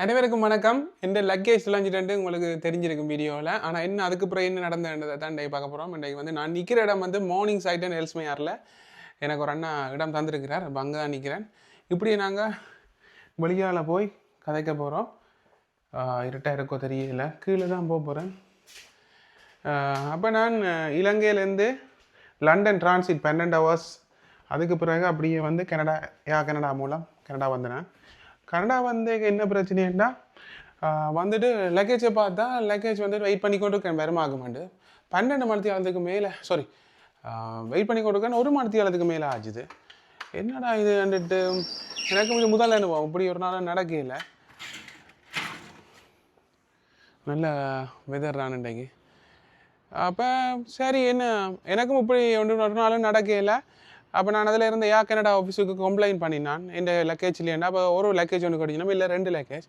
அனைவருக்கும் வணக்கம். இந்த லக்கேஜ் விளைஞ்சிட்டு உங்களுக்கு தெரிஞ்சிருக்கும் வீடியோவில். ஆனால் என்ன அதுக்கு பிறகு என்ன நடந்ததை தான் இன்றைக்கு பார்க்க போகிறோம். இன்றைக்கு வந்து நான் நிற்கிற இடம் வந்து மார்னிங் சைட் அண்ட் எல்ஸ்மையாரில் எனக்கு ஒரு அண்ணா இடம் தந்திருக்கிறார். அப்போ அங்கே தான் நிற்கிறேன். இப்படி நாங்கள் வெளியால் போய் கதைக்க போகிறோம். இருட்டாக இருக்கோ தெரியல, கீழே தான் போக போகிறேன். அப்போ நான் இலங்கையிலேருந்து லண்டன் டிரான்சிட் 12 hours, அதுக்கு பிறகு அப்படியே வந்து கனடா மூலம் கனடா வந்தேன். கனடா வந்து என்ன பிரச்சனைன்னா வந்துட்டு லக்கேஜை பார்த்தா லக்கேஜ் வந்துட்டு வெயிட் பண்ணி கொண்டு இருக்கேன். வருமாக மாட்டு 12 மணித்தியாலத்துக்கு மேலே வெயிட் பண்ணி கொண்டு இருக்கேன். 1 மணித்தியாலத்துக்கு மேலே ஆச்சுது. என்னடா இது வந்துட்டு எனக்கு கொஞ்சம் முதல் அனுபவம். இப்படி ஒரு நாள் நடக்கல. நல்ல வெதர் தான் இன்றைக்கு. அப்போ சரி, என்ன எனக்கும் இப்படி ஒரு நாளும் நடக்கல. அப்போ நான் அதில் இருந்த கனடா ஆஃபீஸுக்கு கம்ப்ளைண்ட் பண்ணினான். இந்த லக்கேஜ் இல்லையா. அப்போ ஒரு லக்கேஜ் ஒன்று கிடைச்சினா இல்லை 2 லக்கேஜ்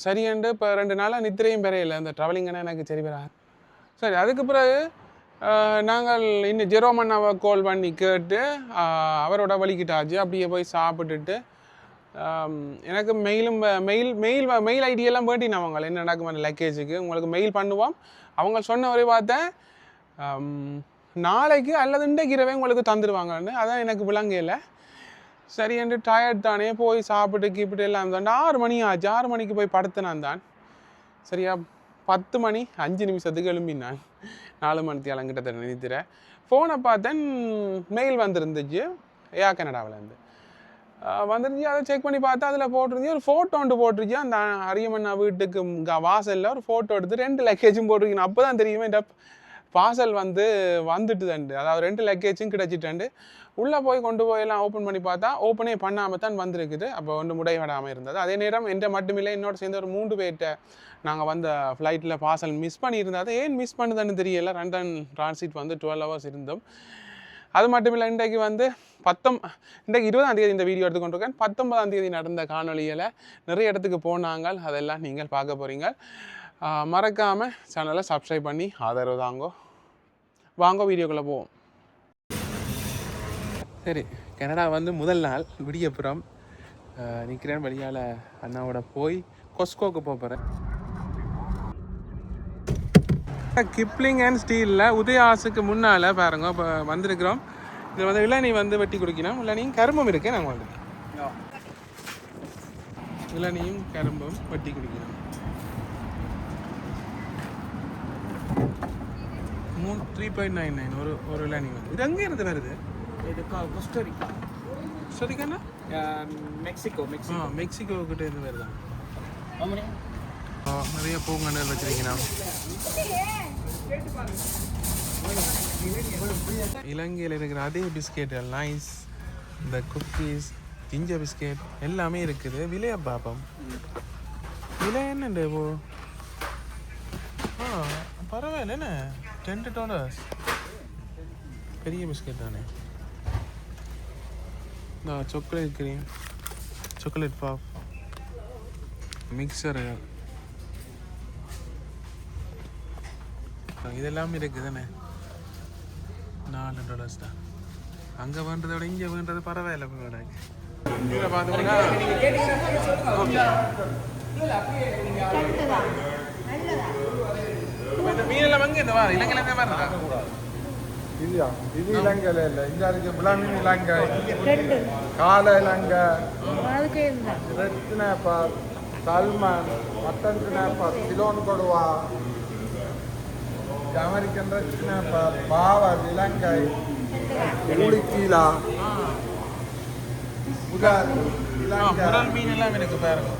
சரியாண்டு. இப்போ 2 நாளாக நித்திரையும் பெறையில்லை. அந்த ட்ராவலிங்கன்னா எனக்கு சரி வராது. சரி, அதுக்கு பிறகு நாங்கள் இன்னும் ஜெரோமன்னாவை கால் பண்ணி கேட்டு அவரோட வலிக்கிட்டாச்சு. அப்படியே போய் சாப்பிட்டுட்டு எனக்கு மெயில் ஐடியெல்லாம் வேண்டினா அவங்க என்ன நடக்கும் அந்த லக்கேஜுக்கு உங்களுக்கு மெயில் பண்ணுவோம். அவங்க சொன்ன வரை பார்த்தேன் நாளைக்கு அல்லது இன்றைக்கு இரவே உங்களுக்கு தந்துடுவாங்கன்னு. அதான் எனக்கு விளங்கல. சரி என்று டயர்ட் தானே போய் சாப்பிட்டு கீப்பிட்டு எல்லாம் தான் 6 மணி ஆச்சு. 6 மணிக்கு போய் படுத்தினான் தான். சரியா 10 மணி 5 நிமிஷத்துக்கு எழும்பினான். 4 மணித்தியாலம் கிட்டத்தட்ட நினைத்துறேன். ஃபோனை பார்த்தேன், மெயில் வந்துருந்துச்சு கனடாவிலேருந்து வந்துருந்துச்சு. அதை செக் பண்ணி பார்த்தா அதில் போட்டிருந்துச்சு ஒரு ஃபோட்டோ ஒன்று போட்டிருச்சு. அந்த அரியமண்ணா வீட்டுக்கு வாசலில் ஒரு ஃபோட்டோ எடுத்து 2 லக்கேஜும் போட்டிருக்கீங்க. அப்போ தான் தெரியுமே இந்த பார்சல் வந்துட்டு தண்டு. அதாவது 2 லக்கேஜும் கிடச்சிட்டாண்டு. உள்ளே போய் கொண்டு போயெல்லாம் ஓப்பன் பண்ணி பார்த்தா ஓப்பனே பண்ணாமல் தான் வந்திருக்குது. அப்போ ஒன்று முடைவிடாமல் இருந்தது. அதே நேரம் என்ற மட்டுமில்லை, என்னோட சேர்ந்து ஒரு 3 பேர்கிட்ட நாங்கள் வந்த ஃப்ளைட்டில் பார்சல் மிஸ் பண்ணியிருந்தது. ஏன் மிஸ் பண்ணுதுன்னு தெரியல. லண்டன் டிரான்சிட் வந்து 12 hours இருந்தோம். அது மட்டும் இல்லை, இன்றைக்கு வந்து இன்றைக்கு 20ஆம் தேதி இந்த வீடியோ எடுத்துக்கொண்டிருக்கேன். 19ஆம் தேதி நடந்த காணொலியில் நிறைய இடத்துக்கு போனாங்க. அதெல்லாம் நீங்கள் பார்க்க போகிறீங்க. மறக்காமல் சேனலை சப்ஸ்கிரைப் பண்ணி ஆதரவு தாங்கோ. வாங்க வீடியோக்குள்ளே போவோம். சரி, கனடா வந்து முதல் நாள் விடியப்புறம் நிற்கிறேன். வழியால் அண்ணாவோட போய் கொஸ்கோக்கு போகிறேன். கிப்ளிங் அண்ட் ஸ்டீலில் உதயாசுக்கு முன்னால் பாருங்க. இப்போ வந்திருக்கிறோம். இதில் வந்து இளநீ வந்து வெட்டி குடிக்கணும். இளநியும் கரும்பும் இருக்குது. நாங்கள் வந்து இளநியும் கரும்பும் வெட்டி குடிக்கணும். 3.99 ஒரு இளநீ வந்து. இது எங்கே இருந்து வருது? இது கோஸ்டரிக்கானா? மெக்சிகோ கிட்ட இருந்து வருதான். நிறைய பூங்கன்று வச்சிருக்கீங்க. இலங்கையில் இருக்கிற அதே பிஸ்கெட் நைஸ், இந்த குக்கீஸ், ஜிஞ்சர் பிஸ்கெட் எல்லாமே இருக்குது. விலையை பார்ப்போம். விலை என்னண்டு இப்போ? பரவாயில்ல, என்ன $10 பெரிய பிஸ்கெட் தானே. இந்த chocolate cream, chocolate pop, mixture இதெல்லாம் இருக்குது தானே. $4 தான். அங்கே வேண்டதை விட இங்கே வேண்டது பரவாயில்ல. இதில் பார்த்தோம்னா இந்த மீனெல்லாம் வந்து இந்த வாரம் இலங்கையில் இருந்த மாதிரி இருக்கா? இது இலங்கையில் இல்லை. இங்கே இருக்கு பிளாமின் இலங்கை, காலை இலங்கை, ரெத்தினப்பா, சல்மான், மட்டன் தினப்பா, சிலோன் கொடுவா, அமெரிக்கன் ரெத்தினப்பா, பாவர் இலங்கை, ஊழிக்கீழா, முதல் இலங்கை மீன் எல்லாம் எனக்கு பாருங்க.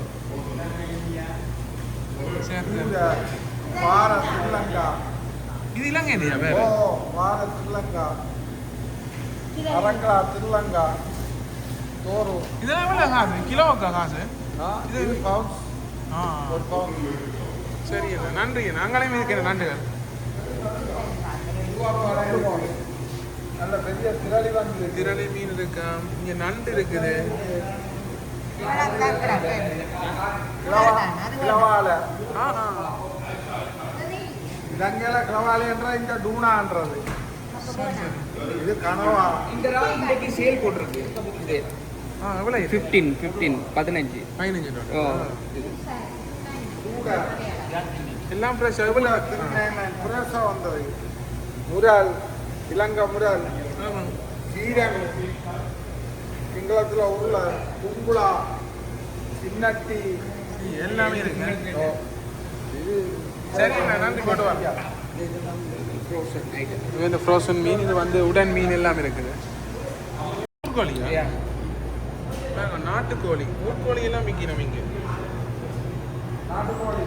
பாரத் ஸ்ரீலங்கா. இது இலங்கை இல்லையா? வேறு பாரத் ஸ்ரீலங்கா, அரங்கா ஸ்ரீலங்கா, தோரு. இதெல்லாம் எவ்வளோ காசு? கிலோவுக்கா காசு? இது பவுன்ஸ். ஒரு பவுன். சரி, நன்றி. நாங்களே இருக்கிற நன்றிகள். நல்ல பெரிய திரளி வந்து திரளி மீன் இருக்கா? இங்கே நண்டு இருக்குது. கிளவாலை. இலங்கையில் கிளவாலை என்ற இந்த டூனான்றது. இது கனவா. இந்த இன்றைக்கு சேல் போட்டிருக்கு. எவ்வளோ 15 15 $15 ஓ எல்லாம் ஃப்ரெஷ் எவ்வளோ புரசா வந்தது முரால் இலங்கை முரால் ஆமாம் சீரன் சிங்களத்தில் உள்ள குங்குளா சின்னட்டி எல்லாமே இருக்கு இது சரி நான் நன்றி போட்டு வரேன் ஃப்ரோசன் ஐட்டம் இது இந்த ஃப்ரோசன் மீன் இது வந்து உடன் மீன் எல்லாம் இருக்குது ஊர்கோழியா நாட்டுக்கோழி ஊர்கோழி எல்லாம் விற்கிறோம் இங்கே நாட்டுக்கோழி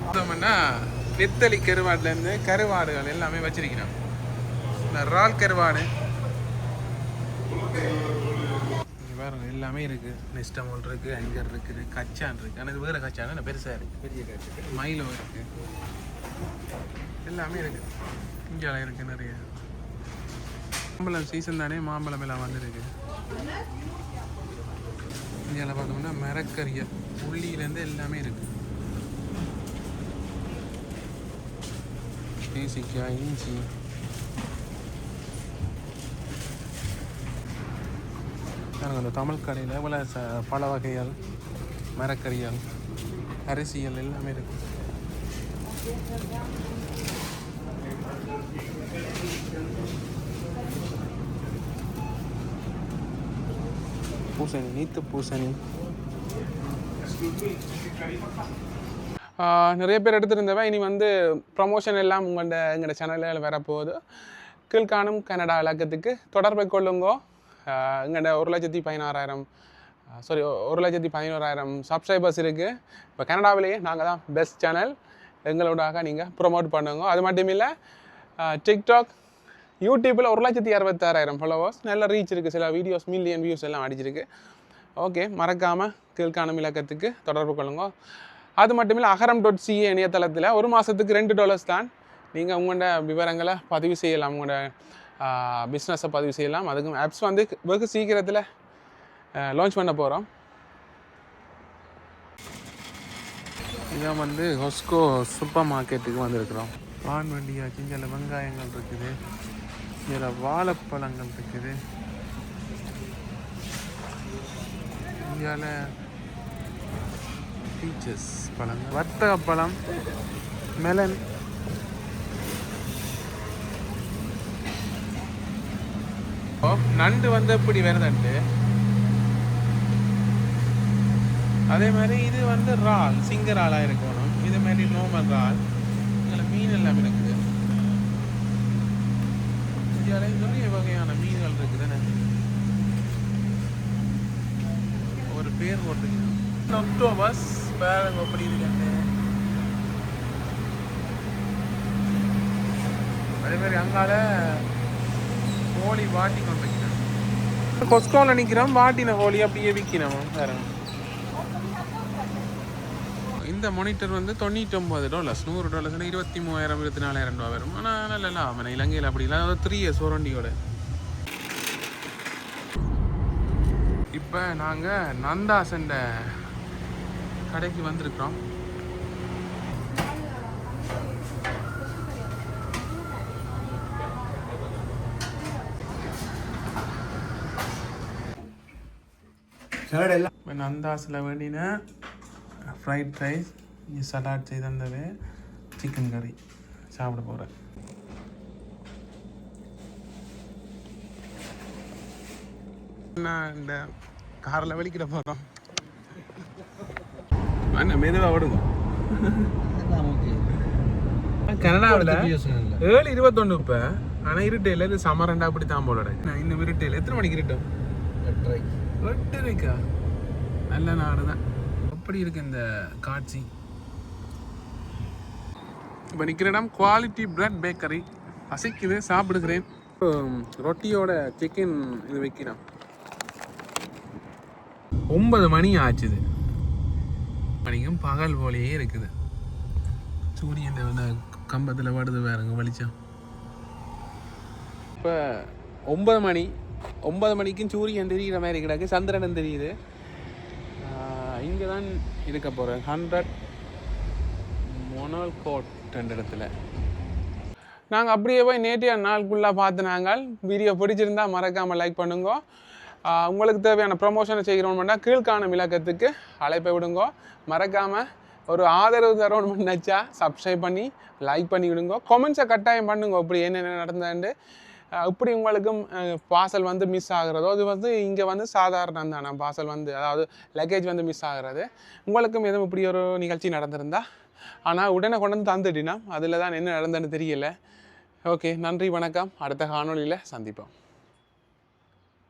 பார்த்தோம்னா நெத்தலி கருவாடுலேருந்து கருவாடுகள் எல்லாமே வச்சிருக்கிறோம் இந்த இறால் கருவாடு இங்க பாருங்க எல்லாமே இருக்குது நெஸ்டமோல் இருக்குது அங்கர் இருக்குது கச்சான் இருக்குது ஆனால் இது வேறு கச்சான் பெருசாக இருக்குது பெரிய கட்டு மயிலோ இருக்குது எல்லாமே இருக்குது இந்தியாவில் இருக்குது நிறைய மாம்பழம் சீசன் தானே மாம்பழம் எல்லாம் வந்துருக்கு இந்தியாவில் பார்த்தோம்னா மரக்கறிய உள்ளியிலேருந்து எல்லாமே இருக்குது தேசிக்காய் இஞ்சி பாருங்க அந்த தமிழ் கடையில் இவ்வளோ பல வகைகள் மரக்கறிகள் அரிசிகள் எல்லாமே இருக்கு பூசணி நீத்து பூசணி நிறைய பேர் எடுத்துருந்தவ இனி வந்து ப்ரமோஷன் எல்லாம் எங்களோட சேனலில் வரப்போகுது கீழ்காணும் கனடா இலக்கத்துக்கு தொடர்பை கொள்ளுங்கோ எங்கள்கிட்ட 1,16,000 சாரி 1,11,000 சப்ஸ்கிரைபர்ஸ் இருக்குது இப்போ கனடாவிலேயே நாங்கள் தான் பெஸ்ட் சேனல் எங்களோடாக நீங்கள் ப்ரொமோட் பண்ணுங்க அது மட்டும் இல்லை டிக்டாக் யூடியூப்பில் 1,66,000 ஃபாலோவர்ஸ் நல்ல ரீச் இருக்குது சில வீடியோஸ் மில்லியன் வியூஸ் எல்லாம் அடிச்சிருக்கு ஓகே மறக்காமல் கீழ்காணும் இலக்கத்துக்கு தொடர்பு கொள்ளுங்க அது மட்டும் இல்லை aharam.ca இணையதளத்தில் ஒரு மாதத்துக்கு $2 தான் நீங்கள் உங்களோட விவரங்களை பதிவு செய்யலாம் உங்களோட பிஸ்னஸை பதிவு செய்யலாம் அதுக்கும் ஆப்ஸ் வந்து வெகு சீக்கிரத்தில் லான்ச் பண்ண போகிறோம் இதான் வந்து ஹொஸ்கோ சூப்பர் மார்க்கெட்டுக்கு வந்திருக்கிறோம் பான் வண்டியாச்சு இங்கே வெங்காயங்கள் இருக்குது இதில் வாழைப்பழங்கள் இருக்குது இந்தியாவில் பீச்சஸ் பழங்கள் வர்த்தக பழம் மெலன் நண்டு வந்து எப்படி வருதுன்ட்டு அதே மாதிரி இது வந்து இறால் சிங்க இறாலாக இருக்கணும் இது மாதிரி நோமல் இறால் இதில் மீன் எல்லாம் இருக்குது இந்தியாவில் நிறைய வகையான மீன்கள் இருக்குதுன்னு ஒரு பேர் போட்டுருக்கணும் அக்டோபஸ் பாருங்க எப்படி இருக்குன்னு அதே மாதிரி அங்கால கோழி வாட்டி கொண்டு வைக்கிறோம் கொஸ்கோவில் நிற்கிறோம் வாட்டின கோழி அப்படியே விற்கிறோம் பாருங்க இந்த மானிட்டர் வந்து $99 $100 $23,000 $24,000 வரும் ஆனால் நல்ல லாபம் இலங்கையில் அப்படி இல்லை அதாவது 3 years வாரண்டியோட இப்போ நாங்கள் நந்தாசண்ட கடைக்கு வந்திருக்கிறோம் நந்தாஸில் வேண்டின ஃப்ரைட் ரைஸ் இங்கே சலாட் செய்து தந்தது சிக்கன் கறி சாப்பிட போகிறேன் நான் இந்த காரில் வெளிக்கிட போகிறோம் அண்ணா மெதுவாக விடுங்க கனடாவில் 7:21 இப்போ ஆனால் இருட்டையில் இது சமரண்டா அப்படி தான் போலோட நான் இன்னும் இருட்டையில் எத்தனை மணிக்கு இருட்டோம் 8:30 நல்ல நாடு தான் எப்படி இருக்கு இந்த காட்சி இப்போ நிற்கிற இடம் குவாலிட்டி பிரெட் பேக்கரி பசிக்குது சாப்பிடுகிறேன் ரொட்டியோட சிக்கன் இது வைக்கிறேன் 9 மணி ஆச்சுது மணிக்கும் பகல் போலேயே இருக்குது சூரியன் கம்பத்தில் வாடுது வேறுங்க வெளிச்சம் இப்போ 9 மணிக்கும் சூரியன் தெரிகிற மாதிரி கிடக்கு சந்திரனும் தெரியுது இங்கே தான் இருக்க போகிறேன் 100 மொனால் கோட் 2 இடத்துல நாங்கள் அப்படியே போய் நேற்றைய நாளுக்குள்ளே பார்த்து நாங்கள் வீடியோ பிடிச்சிருந்தா மறக்காமல் லைக் பண்ணுங்க. உங்களுக்கு தேவையான ப்ரொமோஷனை செய்கிறோம்னா கீழ்காணும் இலக்கத்துக்கு அழைப்பை விடுங்க. மறக்காமல் ஒரு ஆதரவு தரணும்னு நினச்சா சப்ஸ்கிரைப் பண்ணி லைக் பண்ணி விடுங்க. கொமெண்ட்ஸை கட்டாயம் பண்ணுங்க இப்படி என்னென்ன நடந்ததுண்டு. இப்படி உங்களுக்கும் பார்சல் வந்து மிஸ் ஆகுறதோ அது வந்து இங்கே வந்து சாதாரணம் தானே. பார்சல் வந்து அதாவது லக்கேஜ் வந்து மிஸ் ஆகுறது உங்களுக்கும் எதுவும் இப்படி ஒரு நிகழ்ச்சி நடந்திருந்தா ஆனால் உடனே கொண்டு வந்து தந்துட்டினா அதில் தான் என்ன நடந்ததுன்னு தெரியல. ஓகே, நன்றி, வணக்கம். அடுத்த காணொளியில் சந்திப்போம்.